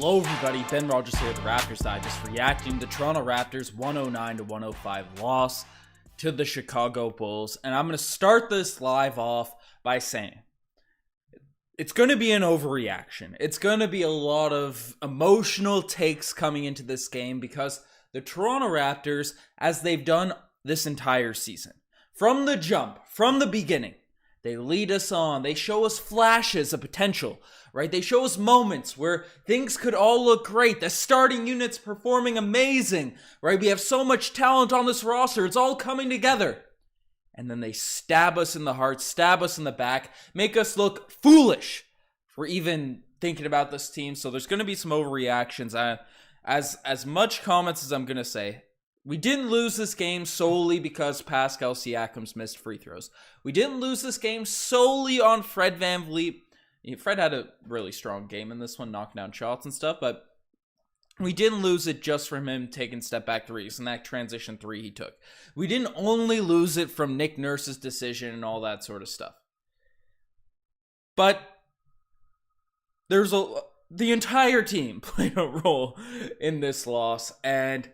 Hello everybody, Ben Rogers here at the Raptors Digest, reacting to the Toronto Raptors 109-105 loss to the Chicago Bulls. And I'm going to start this live off by saying, it's going to be an overreaction. It's going to be a lot of emotional takes coming into this game because the Toronto Raptors, as they've done this entire season, from the jump, from the beginning, they lead us on. They show us flashes of potential, right? They show us moments where things could all look great. The starting unit's performing amazing, right? We have so much talent on this roster. It's all coming together. And then they stab us in the heart, stab us in the back, make us look foolish for even thinking about this team. So there's going to be some overreactions. As much comments as I'm going to say, we didn't lose this game solely because Pascal Siakam's missed free throws. We didn't lose this game solely on Fred VanVleet. Fred had a really strong game in this one, knocking down shots and stuff, but we didn't lose it just from him taking step back threes and that transition three he took. We didn't only lose it from Nick Nurse's decision and all that sort of stuff. But the entire team played a role in this loss, and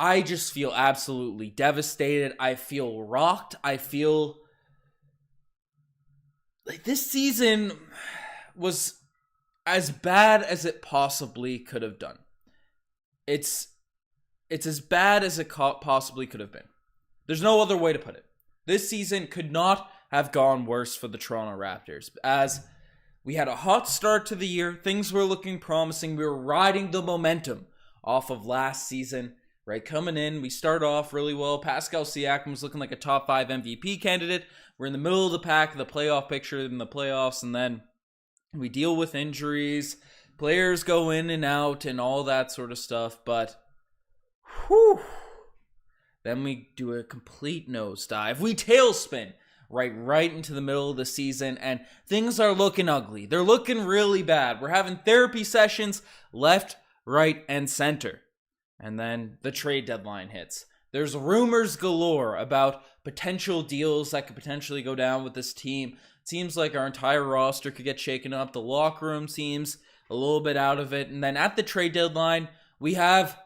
I just feel absolutely devastated. I feel rocked. I feel like this season was as bad as it possibly could have done. It's as bad as it possibly could have been. There's no other way to put it. This season could not have gone worse for the Toronto Raptors, as we had a hot start to the year. Things were looking promising. We were riding the momentum off of last season. Right, coming in, we start off really well. Pascal Siakam was looking like a top 5 MVP candidate. We're in the middle of the pack of the playoff picture in the playoffs, and then we deal with injuries. Players go in and out and all that sort of stuff, but then we do a complete nosedive. We tailspin right into the middle of the season, and things are looking ugly. They're looking really bad. We're having therapy sessions left, right, and center. And then the trade deadline hits. There's rumors galore about potential deals that could potentially go down with this team. It seems like our entire roster could get shaken up. The locker room seems a little bit out of it. And then at the trade deadline, we have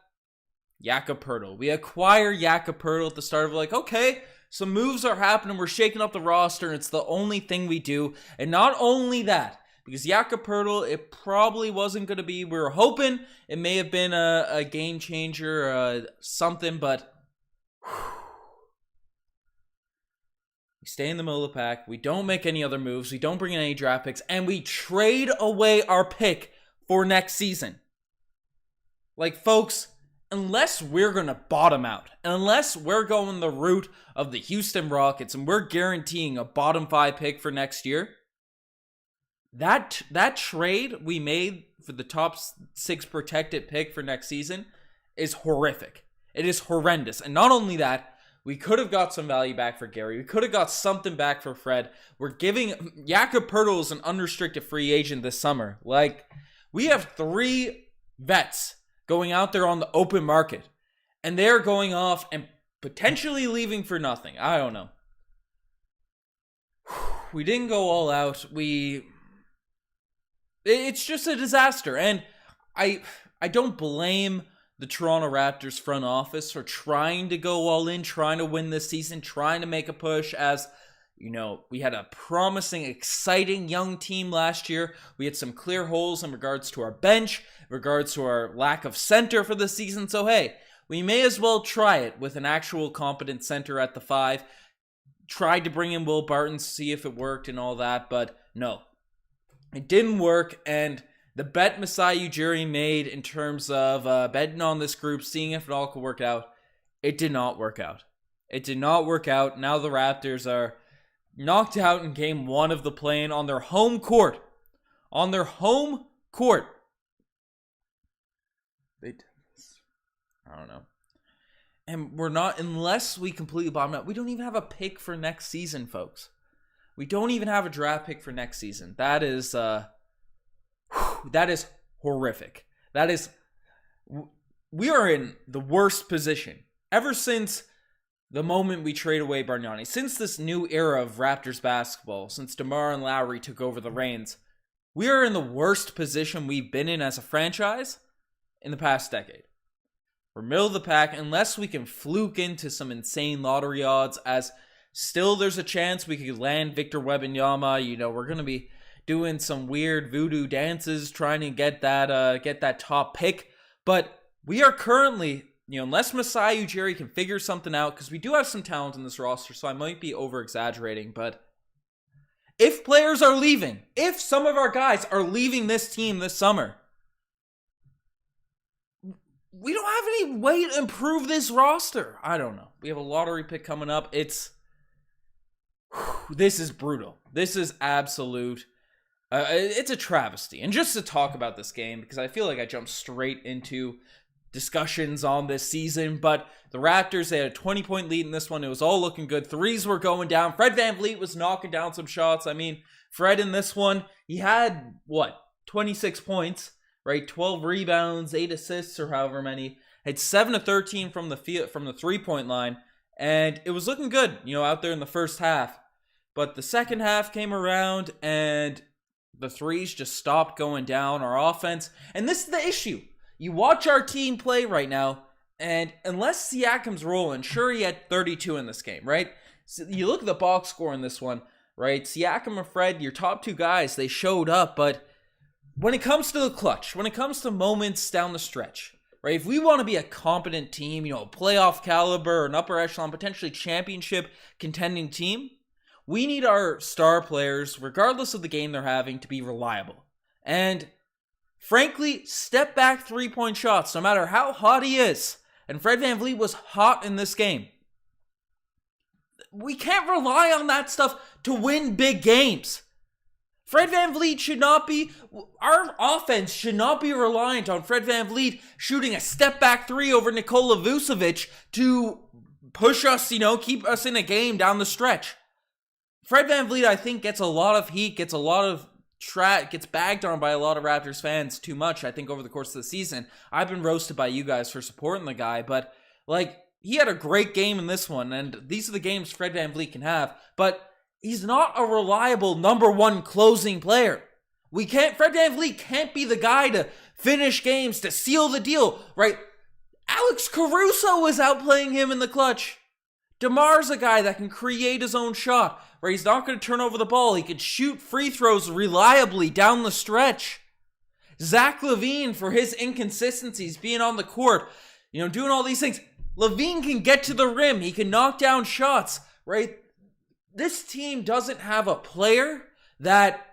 Jakob Poeltl. We acquire Jakob Poeltl at the start of okay, some moves are happening. We're shaking up the roster, and it's the only thing we do. And not only that, because Jakob Poeltl, it probably wasn't going to be, we were hoping it may have been a game changer, something, but we stay in the middle of the pack. We don't make any other moves. We don't bring in any draft picks, and we trade away our pick for next season. Folks, unless we're going to bottom out, unless we're going the route of the Houston Rockets and we're guaranteeing a bottom 5 pick for next year, That trade we made for the top 6 protected pick for next season is horrific. It is horrendous. And not only that, we could have got some value back for Gary. We could have got something back for Fred. We're giving Jakob Poeltl as an unrestricted free agent this summer. We have 3 vets going out there on the open market, and they're going off and potentially leaving for nothing. I don't know. We didn't go all out. It's just a disaster, and I don't blame the Toronto Raptors front office for trying to go all in, trying to win this season, trying to make a push. As we had a promising, exciting young team last year. We had some clear holes in regards to our bench, in regards to our lack of center for the season. So hey, we may as well try it with an actual competent center at the 5. Tried to bring in Will Barton, see if it worked and all that, but no. It didn't work, and the bet Masai Ujiri made in terms of betting on this group, seeing if it all could work out, it did not work out. It did not work out. Now the Raptors are knocked out in game 1 of the play-in on their home court. On their home court. I don't know. And we're not, unless we completely bottom out, we don't even have a pick for next season, folks. We don't even have a draft pick for next season. That is horrific. We are in the worst position ever since the moment we trade away Bargnani. Since this new era of Raptors basketball, since DeMar and Lowry took over the reins, We are in the worst position we've been in as a franchise in the past decade. We're middle of the pack unless we can fluke into some insane lottery odds, as still there's a chance we could land Victor Wembanyama. We're going to be doing some weird voodoo dances trying to get that top pick. But we are currently, unless Masai Ujiri can figure something out, because we do have some talent in this roster, so I might be over-exaggerating, but if players are leaving, if some of our guys are leaving this team this summer, we don't have any way to improve this roster. I don't know. We have a lottery pick coming up. This is brutal. This is absolute. It's a travesty. And just to talk about this game, because I feel like I jumped straight into discussions on this season, but the Raptors, they had a 20-point lead in this one. It was all looking good. Threes were going down. Fred VanVleet was knocking down some shots. I mean, Fred in this one, he had, 26 points. Right, 12 rebounds, 8 assists, or however many. Had 7 of 13 from the 3-point line, and it was looking good, out there in the first half. But the second half came around, and the threes just stopped going down. Our offense, and this is the issue. You watch our team play right now, and unless Siakam's rolling, sure, he had 32 in this game, right? So you look at the box score in this one, right? Siakam or Fred, your top two guys, they showed up, but when it comes to the clutch, when it comes to moments down the stretch, right? If we want to be a competent team, a playoff caliber, an upper echelon, potentially championship contending team, we need our star players, regardless of the game they're having, to be reliable. And frankly, step back 3-point shots, no matter how hot he is. And Fred VanVleet was hot in this game. We can't rely on that stuff to win big games. Fred VanVleet should not be, our offense should not be reliant on Fred VanVleet shooting a step-back 3 over Nikola Vucevic to push us, keep us in a game down the stretch. Fred VanVleet, I think, gets a lot of heat, gets bagged on by a lot of Raptors fans too much, I think, over the course of the season. I've been roasted by you guys for supporting the guy, but, he had a great game in this one, and these are the games Fred VanVleet can have, but he's not a reliable number one closing player. Fred VanVleet can't be the guy to finish games, to seal the deal, right? Alex Caruso is outplaying him in the clutch. DeMar's a guy that can create his own shot, right? He's not going to turn over the ball. He can shoot free throws reliably down the stretch. Zach LaVine, for his inconsistencies, being on the court, doing all these things. LaVine can get to the rim. He can knock down shots, right? This team doesn't have a player that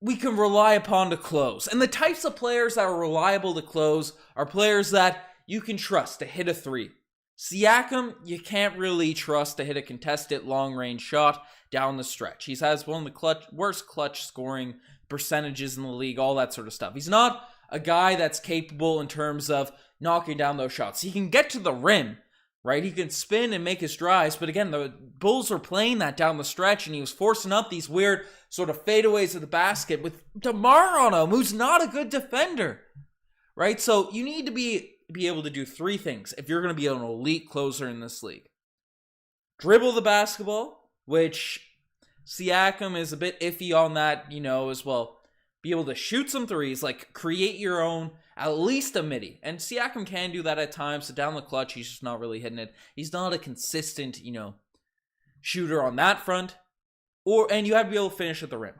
we can rely upon to close. And the types of players that are reliable to close are players that you can trust to hit a 3. Siakam, you can't really trust to hit a contested long-range shot down the stretch. He has one of the worst clutch scoring percentages in the league, all that sort of stuff. He's not a guy that's capable in terms of knocking down those shots. He can get to the rim, right? He can spin and make his drives, but again, the Bulls were playing that down the stretch, and he was forcing up these weird sort of fadeaways of the basket with DeMar on him, who's not a good defender, right? So you need to be able to do 3 things if you're going to be an elite closer in this league. Dribble the basketball, which Siakam is a bit iffy on that, as well. Be able to shoot some threes, create your own, at least a midi. And Siakam can do that at times, so down the clutch, he's just not really hitting it. He's not a consistent, shooter on that front. And you have to be able to finish at the rim.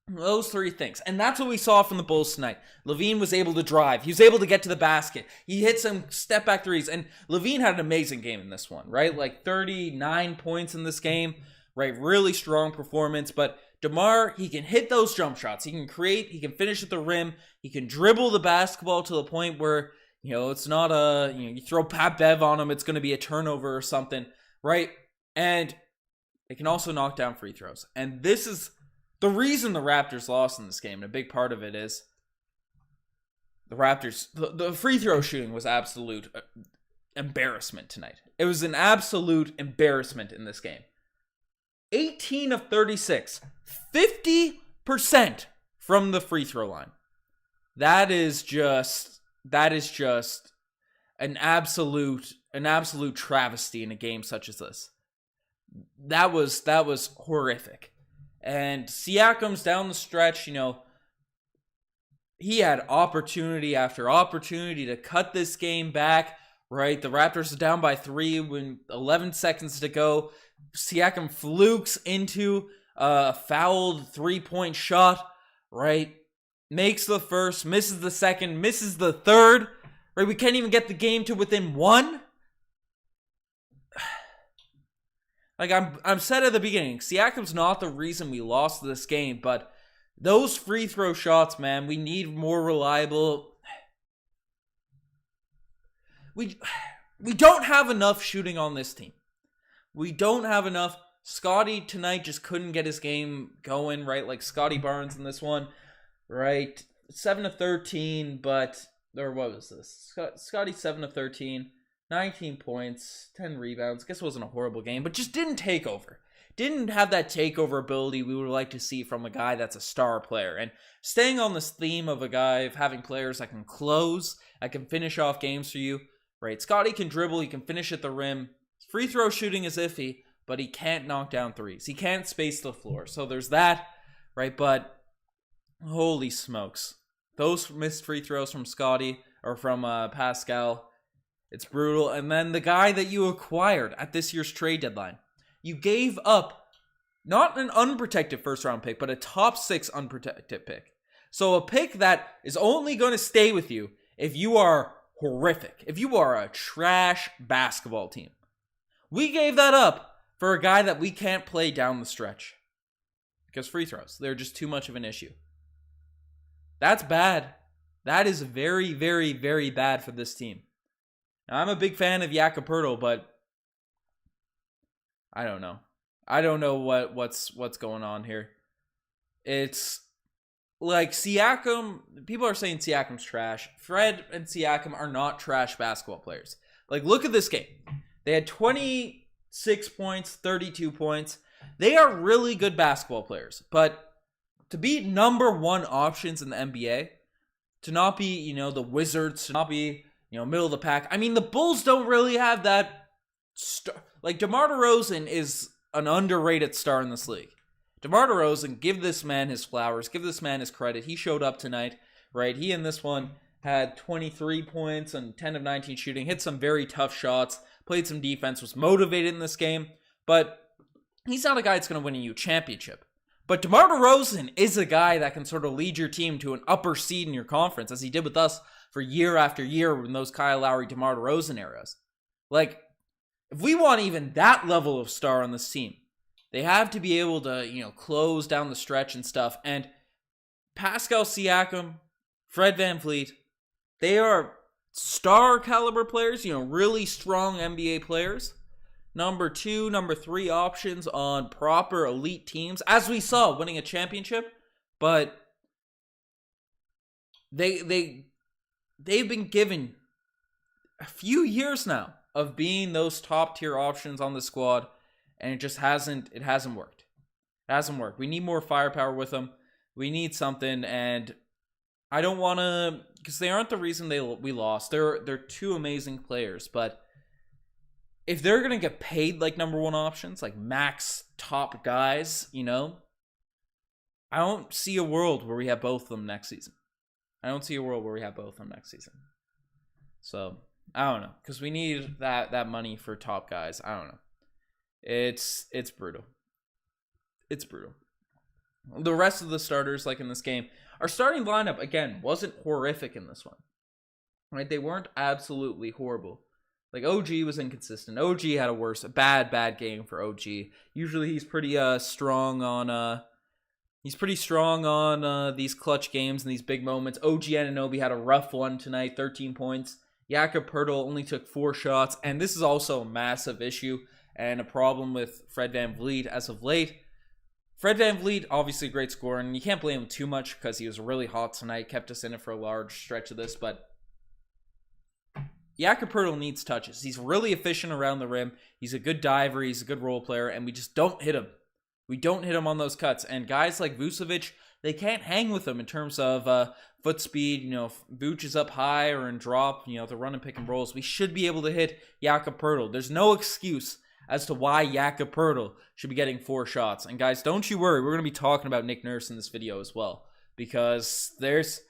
Those 3 things. And that's what we saw from the Bulls tonight. LaVine was able to drive. He was able to get to the basket. He hit some step-back threes. And LaVine had an amazing game in this one, right? 39 points in this game, right? Really strong performance. But DeMar, he can hit those jump shots. He can create. He can finish at the rim. He can dribble the basketball to the point where, it's not you throw Pat Bev on him, it's going to be a turnover or something, right? And they can also knock down free throws. And this is the reason the Raptors lost in this game. And a big part of it is the Raptors, the free throw shooting was absolute embarrassment tonight. It was an absolute embarrassment in this game. 18 of 36, 50% from the free throw line. That is just an absolute travesty in a game such as this. That was horrific. And Siakam's down the stretch, he had opportunity after opportunity to cut this game back, right? The Raptors are down by 3 when 11 seconds to go. Siakam flukes into a fouled 3-point shot, right? Makes the first, misses the second, misses the third, right? We can't even get the game to within 1. Like, I'm said at the beginning, Siakam's not the reason we lost this game, but those free throw shots, man, we need more reliable. We don't have enough shooting on this team. We don't have enough. Scotty tonight just couldn't get his game going, right? Like Scotty Barnes in this one, right? 7 of 13, but, or what was this? Scotty 7 of 13. 19 points, 10 rebounds. Guess it wasn't a horrible game, but just didn't take over. Didn't have that takeover ability we would like to see from a guy that's a star player. And staying on this theme of a guy of having players that can close, that can finish off games for you, right? Scotty can dribble, he can finish at the rim. Free throw shooting is iffy, but he can't knock down threes. He can't space the floor. So there's that, right? But holy smokes. Those missed free throws from Scotty, or from Pascal, it's brutal. And then the guy that you acquired at this year's trade deadline. You gave up not an unprotected first round pick, but a top 6 unprotected pick. So a pick that is only going to stay with you if you are horrific, if you are a trash basketball team. We gave that up for a guy that we can't play down the stretch. Because free throws, they're just too much of an issue. That's bad. That is very, very, very bad for this team. Now, I'm a big fan of Jakob, but I don't know. I don't know what's going on here. It's like Siakam. People are saying Siakam's trash. Fred and Siakam are not trash basketball players. Like, look at this game. They had 26 points, 32 points. They are really good basketball players. But to be number 1 options in the NBA, to not be, the Wizards, to not be, middle of the pack. I mean, the Bulls don't really have that star. Like, DeMar DeRozan is an underrated star in this league. DeMar DeRozan, give this man his flowers. Give this man his credit. He showed up tonight, right? He in this one had 23 points and 10 of 19 shooting. Hit some very tough shots. Played some defense. Was motivated in this game. But he's not a guy that's going to win you a championship. But DeMar DeRozan is a guy that can sort of lead your team to an upper seed in your conference, as he did with us for year after year in those Kyle Lowry, DeMar DeRozan eras. Like, if we want even that level of star on this team, they have to be able to, close down the stretch and stuff. And Pascal Siakam, Fred VanVleet, they are star caliber players, really strong NBA players. Number 2, number 3 options on proper elite teams, as we saw winning a championship. But they've been given a few years now of being those top tier options on the squad, and it hasn't worked. It hasn't worked. We need more firepower with them. We need something, and I don't want to, because they aren't the reason we lost. They're 2 amazing players, but if they're going to get paid like number 1 options, like max top guys, I don't see a world where we have both of them next season. So, I don't know, because we need that money for top guys. I don't know. It's brutal. It's brutal. The rest of the starters, like in this game, our starting lineup, again, wasn't horrific in this one. Right? They weren't absolutely horrible. Like, OG was inconsistent. OG had a bad game for OG. Usually he's pretty strong on these clutch games and these big moments. OG Anunoby had a rough one tonight, 13 points. Jakob only took 4 shots, and this is also a massive issue and a problem with Fred VanVleet as of late. Fred VanVleet, obviously a great scorer, and you can't blame him too much because he was really hot tonight, kept us in it for a large stretch of this, but Jakob needs touches. He's really efficient around the rim. He's a good diver. He's a good role player, and we just don't hit him. We don't hit him on those cuts. And guys like Vucevic, they can't hang with him in terms of foot speed. If Vuce is up high or in drop, they're running pick and rolls. We should be able to hit Jakob. There's no excuse as to why Jakob Poeltl should be getting 4 shots. And guys, don't you worry, we're going to be talking about Nick Nurse in this video as well, because there's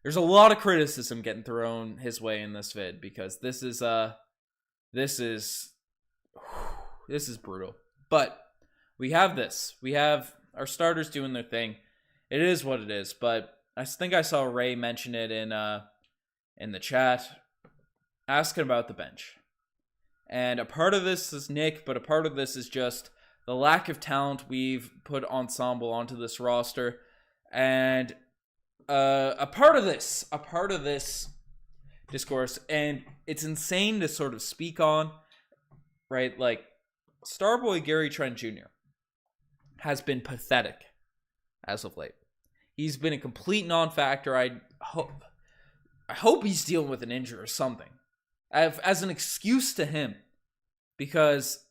a lot of criticism getting thrown his way in this vid, because this is brutal. But we have this. We have our starters doing their thing. It is what it is. But I think I saw Ray mention it in the chat, asking about the bench. And a part of this is Nick, but a part of this is just the lack of talent we've put ensemble onto this roster. And a part of this discourse, and it's insane to sort of speak on, right? Like, Starboy Gary Trent Jr. has been pathetic as of late. He's been a complete non-factor. I hope he's dealing with an injury or something as an excuse to him, because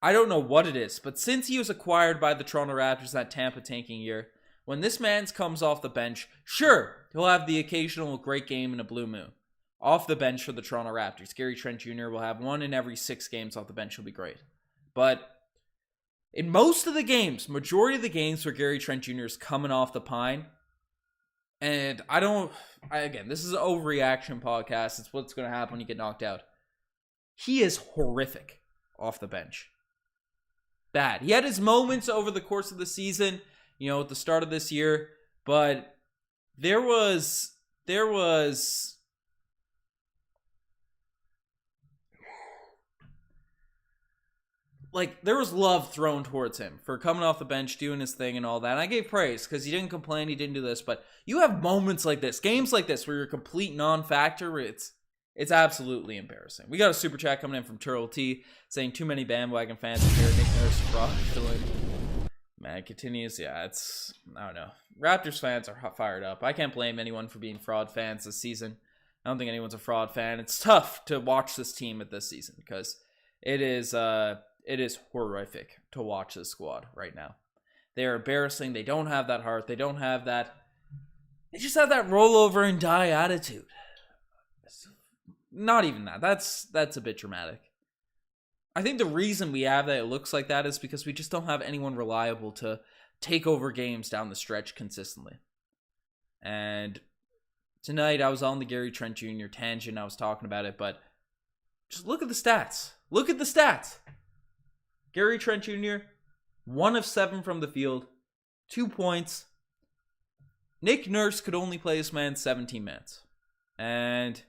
I don't know what it is, but since he was acquired by the Toronto Raptors that Tampa tanking year, when this man comes off the bench, sure, he'll have the occasional great game in a blue moon off the bench for the Toronto Raptors. Gary Trent Jr. will have 1 in every 6 games off the bench. He'll be great. But in most of the games, majority of the games where Gary Trent Jr. is coming off the pine, and again, this is an overreaction podcast. It's what's going to happen when you get knocked out. He is horrific off the bench. Bad. He had his moments over the course of the season, at the start of this year, but there was love thrown towards him for coming off the bench, doing his thing and all that. And I gave praise because he didn't complain, he didn't do this. But you have moments like this, games like this, where you're a complete non-factor. It's absolutely embarrassing. We got a super chat coming in from Turtle T saying too many bandwagon fans here. Nick Nurse fraudulent. Man, it continues. Yeah, I don't know. Raptors fans are fired up. I can't blame anyone for being fraud fans this season. I don't think anyone's a fraud fan. It's tough to watch this team at this season because it is horrific to watch this squad right now. They are embarrassing. They don't have that heart. They don't have that. They just have that roll over and die attitude. Not even that. That's a bit dramatic. I think the reason we have that it looks like that is because we just don't have anyone reliable to take over games down the stretch consistently. And tonight I was on the Gary Trent Jr. tangent. I was talking about it, but just look at the stats. Look at the stats. Gary Trent Jr., 1 of 7 from the field, 2 points. Nick Nurse could only play this man 17 minutes. And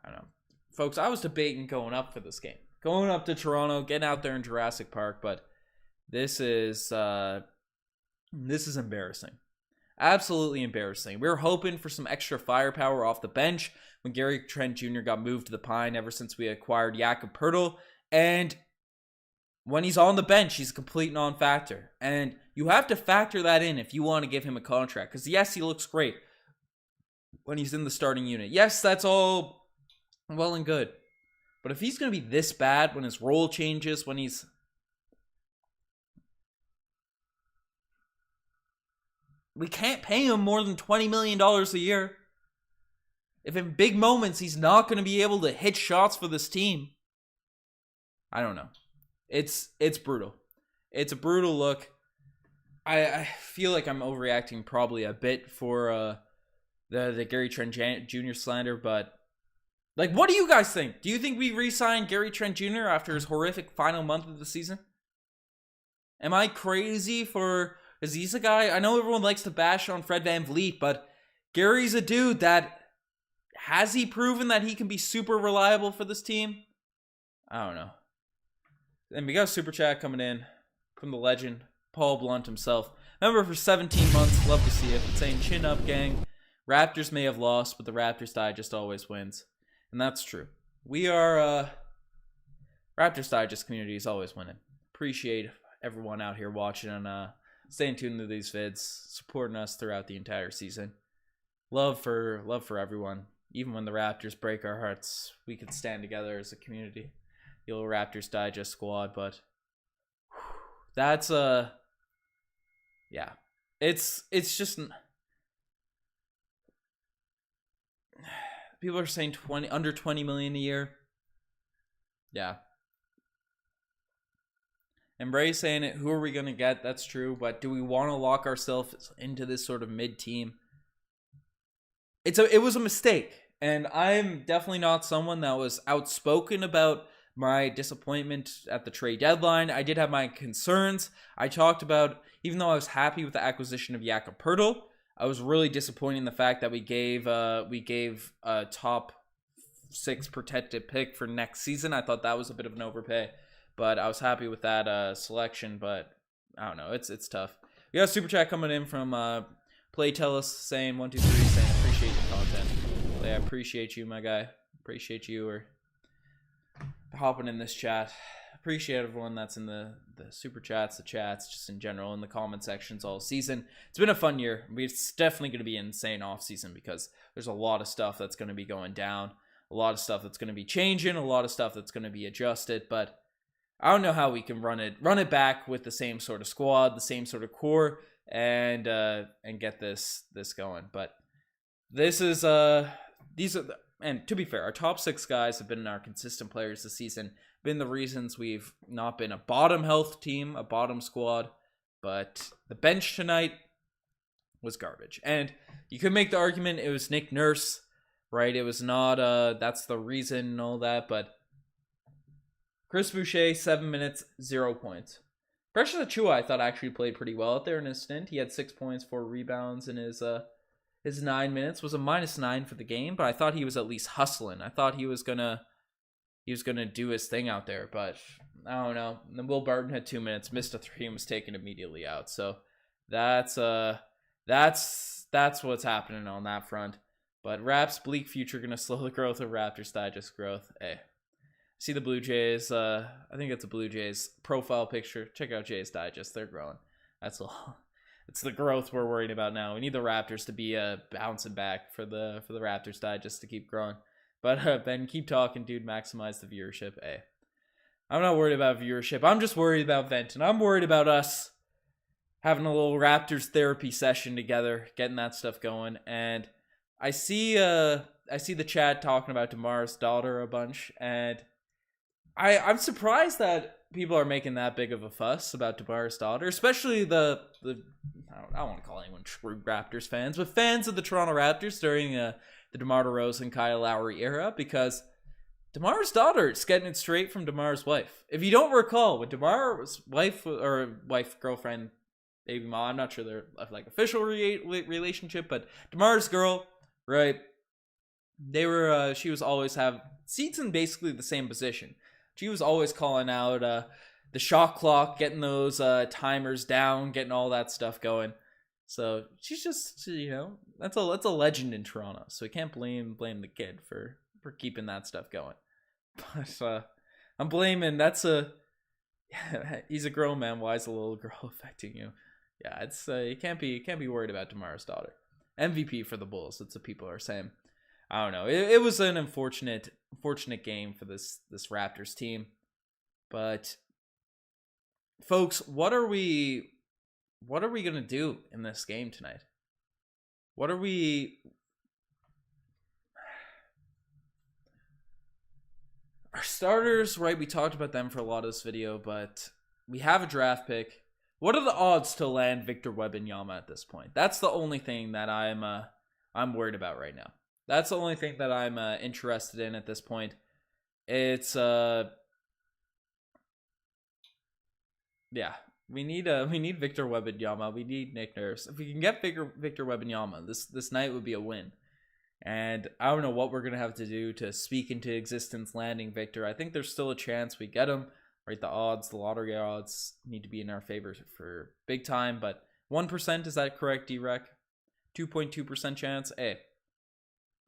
I don't know. Folks, I was debating going up for this game. Going up to Toronto, getting out there in Jurassic Park, but this is embarrassing. Absolutely embarrassing. We were hoping for some extra firepower off the bench when Gary Trent Jr. got moved to the Pine ever since we acquired Jakob Poeltl. And when he's on the bench, he's a complete non-factor. And you have to factor that in if you want to give him a contract. Because yes, he looks great when he's in the starting unit. Yes, that's all well and good. But if he's going to be this bad when his role changes, when he's... We can't pay him more than $20 million a year. If in big moments he's not going to be able to hit shots for this team. I don't know. It's brutal. It's a brutal look. I feel like I'm overreacting probably a bit for the Gary Trent Jr. slander, but like, what do you guys think? Do you think we re-sign Gary Trent Jr. after his horrific final month of the season? Am I crazy for... Because he's a guy... I know everyone likes to bash on Fred VanVleet, but Gary's a dude that... Has he proven that he can be super reliable for this team? I don't know. And we got a super chat coming in from the legend, Paul Blunt himself. Member for 17 months. Love to see it. Saying, chin up, gang. Raptors may have lost, but the Raptors Digest always wins. And that's true. We are... Raptors Digest community is always winning. Appreciate everyone out here watching and staying tuned to these vids. Supporting us throughout the entire season. Love for everyone. Even when the Raptors break our hearts, we can stand together as a community. The old Raptors Digest squad, but that's yeah. It's just people are saying under 20 million a year. Yeah. Embrace saying it. Who are we going to get? That's true. But do we want to lock ourselves into this sort of mid-team? It was a mistake. And I'm definitely not someone that was outspoken about my disappointment at the trade deadline. I did have my concerns. I talked about, even though I was happy with the acquisition of Jakob, I was really disappointed in the fact that we gave a top 6 protected pick for next season. I thought that was a bit of an overpay, but I was happy with that selection. But I don't know, it's tough. We got a super chat coming in from Playtellus saying 123 saying appreciate your content. Play, I appreciate you, my guy. Appreciate you or hopping in this chat. Appreciate everyone that's in the super chats, the chats, just in general, in the comment sections all season. It's been a fun year. It's definitely going to be an insane off season because there's a lot of stuff that's going to be going down, a lot of stuff that's going to be changing, a lot of stuff that's going to be adjusted. But I don't know how we can run it back with the same sort of squad, the same sort of core, and get this going. But this is these are. And to be fair, our top 6 guys have been our consistent players this season, been the reasons we've not been a bottom health team, a bottom squad, but the bench tonight was garbage. And you could make the argument it was Nick Nurse, right? It was not, that's the reason and all that, but Chris Boucher, 7 minutes, 0 points. Precious Achiuwa, I thought actually played pretty well out there in his stint. He had 6 points, 4 rebounds in his 9 minutes. Was a -9 for the game, but I thought he was at least hustling. I thought he was gonna do his thing out there, but I don't know. And then Will Barton had 2 minutes, missed a 3, and was taken immediately out. So that's what's happening on that front. But Raps bleak future gonna slow the growth of Raptors Digest growth. Hey, see the Blue Jays. I think it's a Blue Jays profile picture. Check out Jays Digest. They're growing. That's all. It's the growth we're worried about now. We need the Raptors to be bouncing back for the Raptors Digest to keep growing. But Ben, keep talking, dude. Maximize the viewership. Hey, I'm not worried about viewership. I'm just worried about Vent, and I'm worried about us having a little Raptors therapy session together, getting that stuff going. And I see the chat talking about DeMar's daughter a bunch, and I'm surprised that people are making that big of a fuss about DeMar's daughter, especially the I don't want to call anyone true Raptors fans, but fans of the Toronto Raptors during the DeMar DeRozan, Kyle Lowry era, because DeMar's daughter is getting it straight from DeMar's wife. If you don't recall, with DeMar's wife, girlfriend, baby mom, I'm not sure they're like official relationship, but DeMar's girl, right? They were, she was always have seats in basically the same position. She was always calling out the shot clock, getting those timers down, getting all that stuff going. So she's just, that's a legend in Toronto. So we can't blame the kid for keeping that stuff going. But I'm blaming, he's a grown man. Why is a little girl affecting you? Yeah, it's you can't be worried about DeMar's daughter. MVP for the Bulls. That's what people are saying. I don't know. It was an unfortunate game for this Raptors team. But folks, what are we gonna do in this game tonight? Our starters, right? We talked about them for a lot of this video, but we have a draft pick. What are the odds to land Victor Wembanyama at this point? That's the only thing that I'm worried about right now. That's the only thing that I'm interested in at this point. It's we need Victor Wembanyama. We need Nick Nurse. If we can get Victor Wembanyama, this night would be a win. And I don't know what we're gonna have to do to speak into existence landing Victor. I think there's still a chance we get him. Right, the lottery odds need to be in our favor for big time. But 1%, is that correct, D-Rec? 2.2% chance. Hey,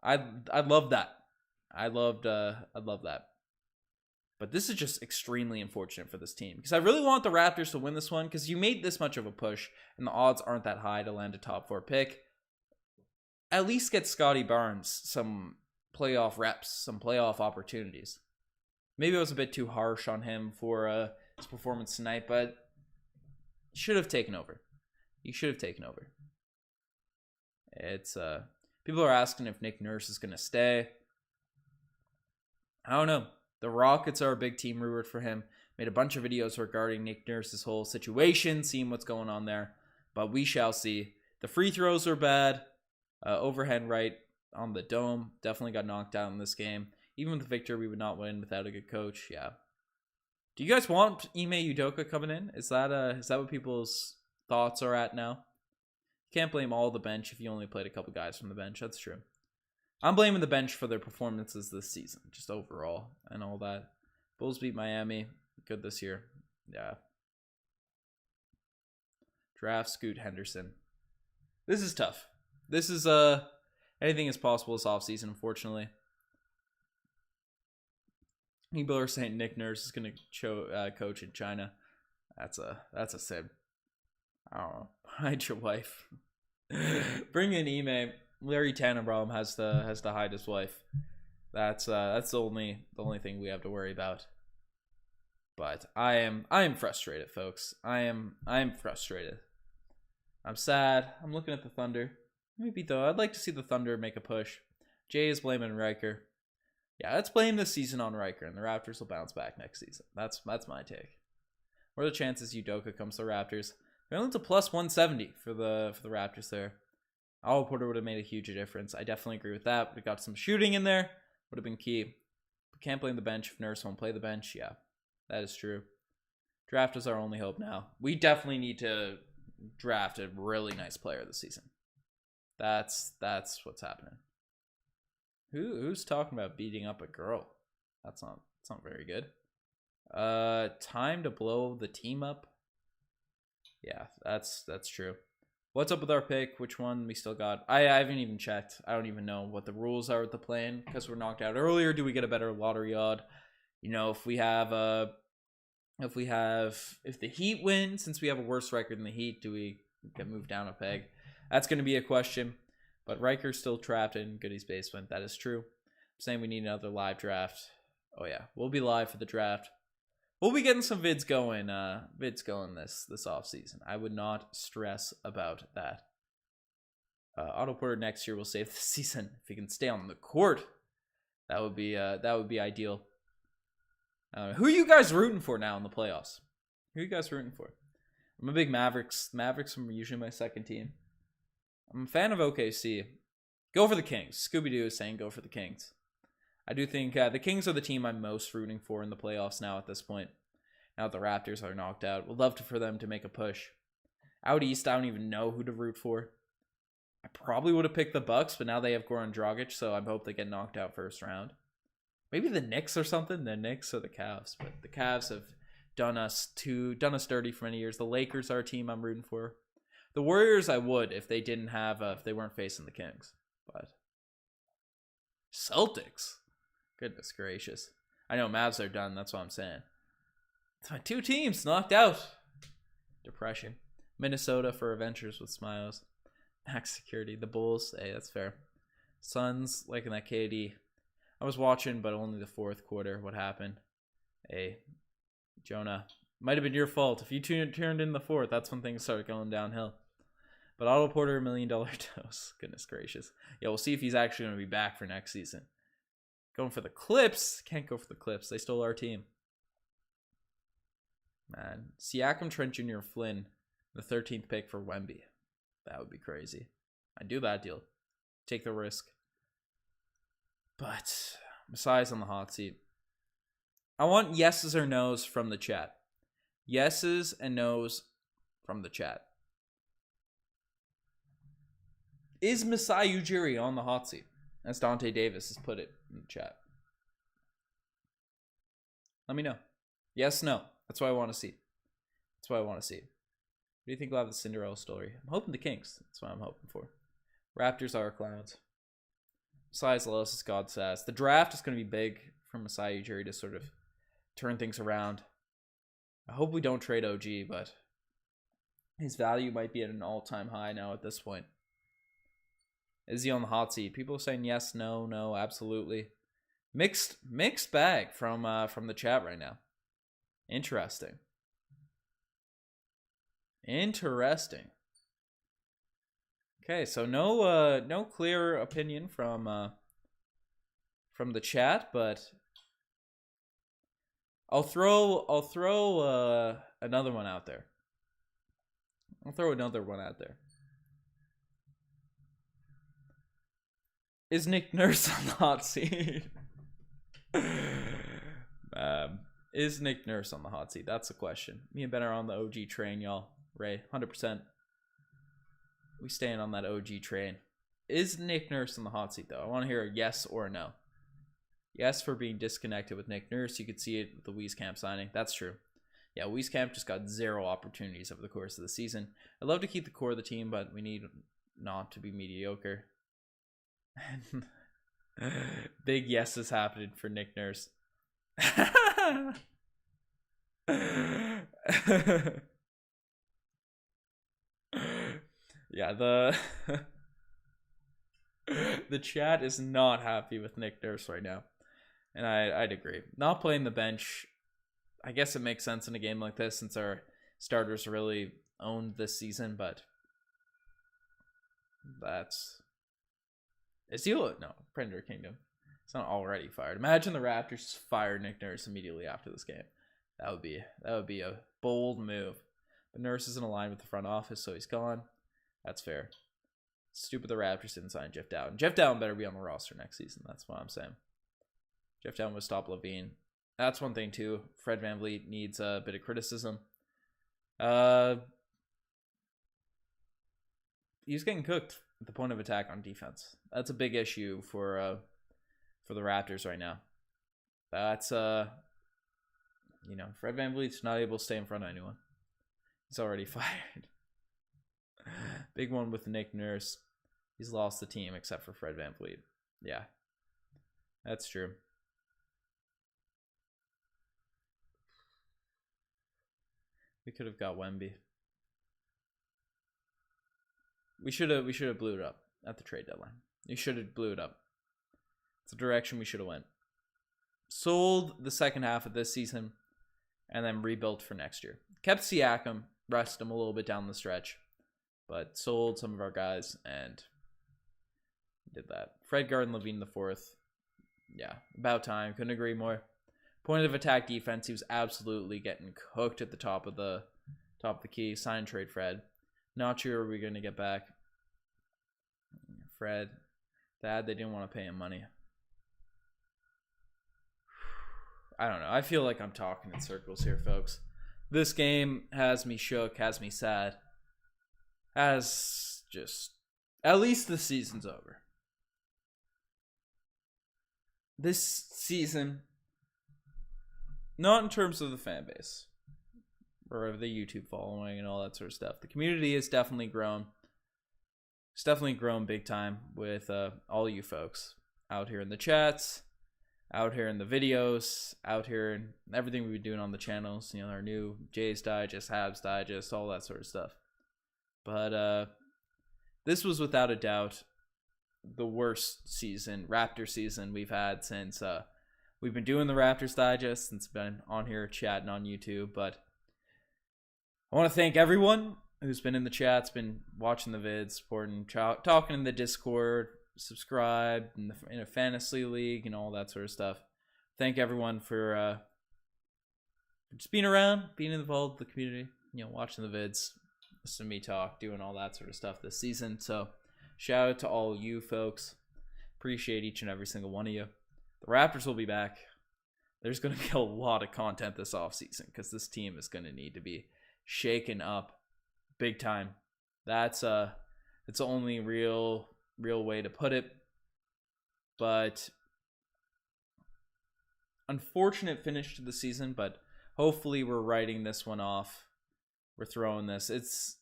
I'd love that. I'd love that. But this is just extremely unfortunate for this team, because I really want the Raptors to win this one, because you made this much of a push and the odds aren't that high to land a top 4 pick. At least get Scotty Barnes some playoff reps, some playoff opportunities. Maybe I was a bit too harsh on him for his performance tonight, but he should have taken over. It's people are asking if Nick Nurse is gonna stay. I don't know. The Rockets are a big team, rumored for him. Made a bunch of videos regarding Nick Nurse's whole situation, seeing what's going on there. But we shall see. The free throws are bad. Overhead right on the dome. Definitely got knocked out in this game. Even with Victor, we would not win without a good coach. Yeah. Do you guys want Ime Udoka coming in? Is that what people's thoughts are at now? You can't blame all the bench if you only played a couple guys from the bench. That's true. I'm blaming the bench for their performances this season, just overall and all that. Bulls beat Miami. Good this year. Yeah. Draft Scoot Henderson. This is tough. This is anything is possible this offseason, unfortunately. People are saying Nick Nurse is going to coach in China. That's a sin. I don't know. Hide your wife. Bring in Ime. Larry Tannenbaum has to hide his wife. That's the only thing we have to worry about. But I am frustrated, folks. I am frustrated. I'm sad. I'm looking at the Thunder. Maybe though, I'd like to see the Thunder make a push. Jay is blaming Riker. Yeah, let's blame this season on Riker, and the Raptors will bounce back next season. That's my take. What are the chances Udoka comes to the Raptors? They're only to plus 170 for the Raptors there. Otto Porter would have made a huge difference. I definitely agree with that. We got some shooting in there. Would have been key. We can't blame the bench if Nurse won't play the bench. Yeah, that is true. Draft is our only hope now. We definitely need to draft a really nice player this season. That's what's happening. Who's talking about beating up a girl? That's not very good. Time to blow the team up. Yeah, that's true. What's up with our pick? Which one we still got? I haven't even checked. I don't even know what the rules are with the plan because we're knocked out earlier. Do we get a better lottery odd? You know, if the Heat win, since we have a worse record than the Heat, do we get moved down a peg? That's going to be a question. But Riker's still trapped in Goody's basement. That is true. I'm saying we need another live draft. Oh yeah, we'll be live for the draft. We'll be getting some vids going this off season. I would not stress about that. Otto Porter next year will save the season if he can stay on the court. That would be ideal. Who are you guys rooting for now in the playoffs? Who are you guys rooting for? I'm a big Mavericks. Mavericks are usually my second team. I'm a fan of OKC. Go for the Kings. Scooby-Doo is saying go for the Kings. I do think the Kings are the team I'm most rooting for in the playoffs now at this point. Now that the Raptors are knocked out. Would love for them to make a push. Out east, I don't even know who to root for. I probably would have picked the Bucks, but now they have Goran Dragic, so I hope they get knocked out first round. Maybe the Knicks or something. The Knicks or the Cavs. But the Cavs have done us dirty for many years. The Lakers are a team I'm rooting for. The Warriors I would if they weren't facing the Kings. But Celtics. Goodness gracious. I know Mavs are done, that's what I'm saying. It's my two teams knocked out. Depression. Minnesota for adventures with smiles. Max security. The Bulls. Hey, that's fair. Suns liking that KD. I was watching, but only the fourth quarter. What happened? Hey, Jonah. Might have been your fault. If you turned in the fourth, that's when things started going downhill. But Otto Porter, $1 million dose. Goodness gracious. Yeah, we'll see if he's actually going to be back for next season. Going for the Clips. Can't go for the Clips. They stole our team. Man. Siakam, Trent Jr., Flynn. The 13th pick for Wemby. That would be crazy. I'd do that deal. Take the risk. But Masai's on the hot seat. I want yeses or nos from the chat. Yeses and nos from the chat. Is Masai Ujiri on the hot seat? As Dante Davis has put it in the chat. Let me know. Yes, no. That's what I want to see. That's what I want to see. What do you think we'll have the Cinderella story? I'm hoping the Kings. That's what I'm hoping for. Raptors are clowns. Masai's Lois is God sass. The draft is going to be big for Masai Ujiri to sort of turn things around. I hope we don't trade OG, but his value might be at an all-time high now at this point. Is he on the hot seat? People are saying yes, no, absolutely. Mixed bag from the chat right now. Interesting. Okay, so no clear opinion from the chat, but I'll throw another one out there. I'll throw another one out there. Is Nick Nurse on the hot seat? Is Nick Nurse on the hot seat? That's the question. Me and Ben are on the OG train, y'all. Ray, 100%. We staying on that OG train. Is Nick Nurse on the hot seat, though? I want to hear a yes or a no. Yes for being disconnected with Nick Nurse. You could see it with the Wieskamp signing. That's true. Yeah, Wieskamp just got 0 opportunities over the course of the season. I'd love to keep the core of the team, but we need not to be mediocre. Big yeses happening for Nick Nurse. Yeah, the chat is not happy with Nick Nurse right now. And I'd agree. Not playing the bench, I guess it makes sense in a game like this since our starters really owned this season, but that's... Is he... No, Predator Kingdom. It's not already fired. Imagine the Raptors fire Nick Nurse immediately after this game. That would be a bold move. But Nurse isn't aligned with the front office, so he's gone. That's fair. Stupid the Raptors didn't sign Jeff Dowden. Jeff Dowden better be on the roster next season. That's what I'm saying. Jeff Dowden would stop Levine. That's one thing too. Fred VanVleet needs a bit of criticism. He's getting cooked at the point of attack on defense. That's a big issue for the Raptors right now. That's Fred VanVleet's not able to stay in front of anyone. He's already fired. Big one with Nick Nurse. He's lost the team except for Fred VanVleet. Yeah, that's true. We could have got Wemby. We should have blew it up at the trade deadline. We should have blew it up. It's the direction we should have went. Sold the second half of this season and then rebuilt for next year. Kept Siakam, rest him a little bit down the stretch, but sold some of our guys and did that. Fred Garden-Levine the fourth. Yeah, about time. Couldn't agree more. Point of attack defense, he was absolutely getting cooked at the top of the key. Sign and trade Fred. Not sure we're going to get back. Fred. They didn't want to pay him money. I don't know. I feel like I'm talking in circles here, folks. This game has me shook, has me sad. Has just... At least the season's over. This season... Not in terms of the fan base or the YouTube following and all that sort of stuff. The community has definitely grown. It's definitely grown big time with all you folks out here in the chats, out here in the videos, out here in everything we've been doing on the channels. You know, our new Jays Digest, Habs Digest, all that sort of stuff. But this was without a doubt the worst season, Raptor season we've had since... We've been doing the Raptors Digest since been on here chatting on YouTube, but I want to thank everyone who's been in the chats, been watching the vids, supporting, talking in the Discord, subscribed in a fantasy league and all that sort of stuff. Thank everyone for just being around, being involved with the community, watching the vids, listening to me talk, doing all that sort of stuff this season. So shout out to all you folks. Appreciate each and every single one of you. The Raptors will be back. There's going to be a lot of content this offseason because this team is going to need to be shaken up big time. It's the only real way to put it. But unfortunate finish to the season, but hopefully we're writing this one off. We're throwing this. It's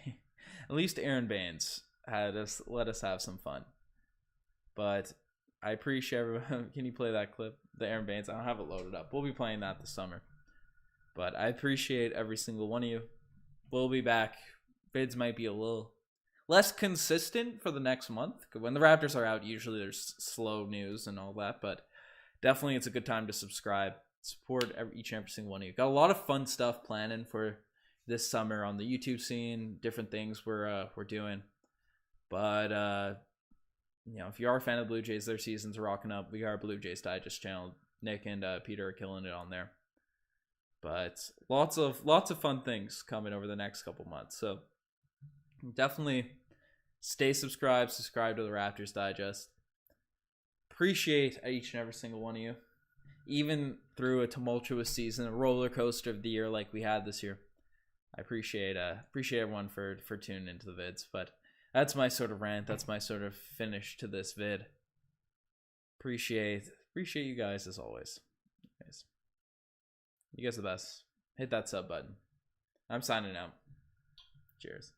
at least Aaron Baines let us have some fun. But I appreciate everyone. Can you play that clip? The Aaron Baines. I don't have it loaded up. We'll be playing that this summer. But I appreciate every single one of you. We'll be back. Vids might be a little less consistent for the next month. When the Raptors are out, usually there's slow news and all that. But definitely it's a good time to subscribe. Support each and every single one of you. Got a lot of fun stuff planning for this summer on the YouTube scene. Different things we're doing. But... if you are a fan of Blue Jays, their season's rocking up. We are Blue Jays Digest channel. Nick and Peter are killing it on there. But lots of fun things coming over the next couple months. So definitely stay subscribed to the Raptors Digest. Appreciate each and every single one of you. Even through a tumultuous season, a roller coaster of the year like we had this year. I appreciate everyone for tuning into the vids. But that's my sort of rant. That's my sort of finish to this vid. Appreciate you guys as always. You guys are the best. Hit that sub button. I'm signing out. Cheers.